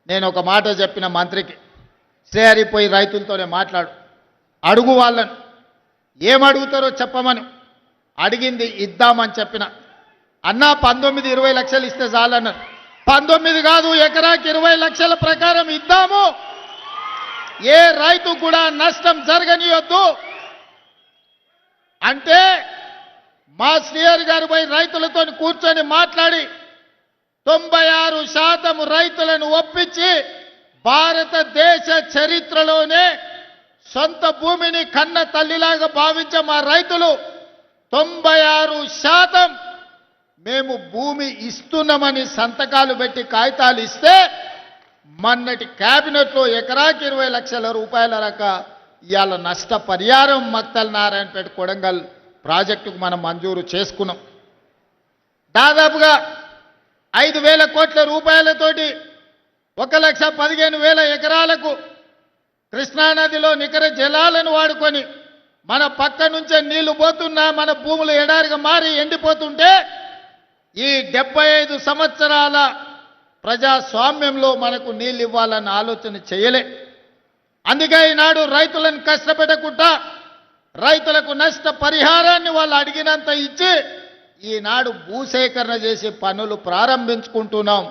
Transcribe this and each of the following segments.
నేను ఒక మాట చెప్పిన మంత్రికి, శ్రీహరి పోయి రైతులతోనే మాట్లాడు, అడుగు వాళ్ళను, ఏమడుగుతారో చెప్పమని. అడిగింది ఇద్దామని చెప్పిన. అన్నా 19-20 లక్షలు ఇస్తే చాలన్నారు. 19 కాదు, ఎకరాకి 20 లక్షల ప్రకారం ఇద్దాము, ఏ రైతు కూడా నష్టం జరగనియొద్దు అంటే మా శ్రీహరి గారు పోయి రైతులతో కూర్చొని మాట్లాడి 96% రైతులను ఒప్పించి భారతదేశ చరిత్రలోనే సొంత భూమిని కన్న తల్లిలాగా భావించే మా రైతులు 96% మేము భూమి ఇస్తున్నామని సంతకాలు పెట్టి కాగితాలు ఇస్తే మొన్నటి కేబినెట్లో ఎకరాకి 20 లక్షల రూపాయల రక ఇవాళ నష్టపరిహారం మక్తల్ నారాయణపేట కొడంగల్ ప్రాజెక్టుకు మనం మంజూరు చేసుకున్నాం. దాదాపుగా 5,000 కోట్ల రూపాయలతోటి 1,15,000 ఎకరాలకు కృష్ణానదిలో నికర జలాలను వాడుకొని మన పక్క నుంచే నీళ్లు పోతున్నా మన భూములు ఎడారిగా మారి ఎండిపోతుంటే ఈ 75 సంవత్సరాల ప్రజాస్వామ్యంలో మనకు నీళ్ళు ఇవ్వాలన్న ఆలోచన చేయలే. అందుకే ఈనాడు రైతులను కష్టపెట్టకుండా రైతులకు నష్ట పరిహారాన్ని వాళ్ళు అడిగినంత ఇచ్చి ఈనాడు భూసేకరణ చేసి పనులు ప్రారంభించుకుంటున్నాం.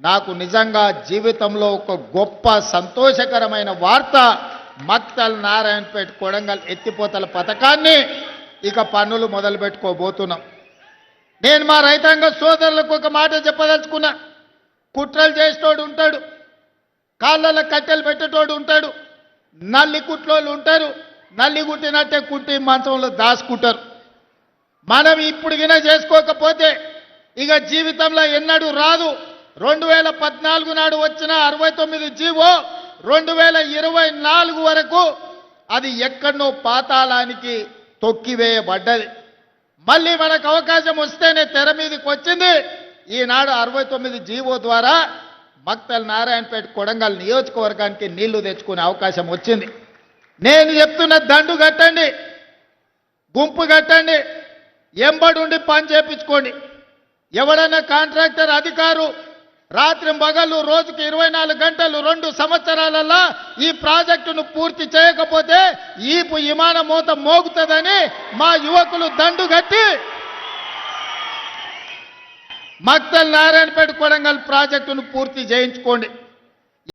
నాకు నిజంగా జీవితంలో ఒక గొప్ప సంతోషకరమైన వార్త, మక్తల్ నారాయణపేట కొడంగల్ ఎత్తిపోతల పథకాన్ని ఇక పనులు మొదలు పెట్టుకోబోతున్నాం. నేను మా రైతాంగ సోదరులకు ఒక మాట చెప్పదలుచుకున్నా. కుట్రలు చేసేటోడు ఉంటాడు, కాళ్ళలో కట్టెలు పెట్టేటోడు ఉంటాడు, నల్లి కుట్లోళ్ళు ఉంటారు, నల్లి కుట్టినట్టే కుట్టి మంచంలో దాచుకుంటారు. మనం ఇప్పుడు గిన చేసుకోకపోతే ఇక జీవితంలో ఎన్నడూ రాదు. 2014 నాడు వచ్చిన 69 జీవో 2024 వరకు అది ఎక్కడనో పాతాళానికి తొక్కివేయబడ్డది. మళ్ళీ మనకు అవకాశం వస్తేనే తెర మీదకి వచ్చింది. ఈనాడు 69 జీవో ద్వారా మక్తల్ నారాయణపేట కొడంగల్ నియోజకవర్గానికి నీళ్లు తెచ్చుకునే అవకాశం వచ్చింది. నేను చెప్తున్న దండు కట్టండి, గుంపు కట్టండి, ఎంబడుండి పని చేపించుకోండి. ఎవడన్నా కాంట్రాక్టర్ అధికారు రాత్రి పగలు రోజుకి 24 గంటలు 2 సంవత్సరాలలో ఈ ప్రాజెక్టును పూర్తి చేయకపోతే ఈపు విమాన మోత మోగుతుందని మా యువకులు దండు కట్టి మక్తల్ నారాయణపేట కొడంగల్ ప్రాజెక్టును పూర్తి చేయించుకోండి.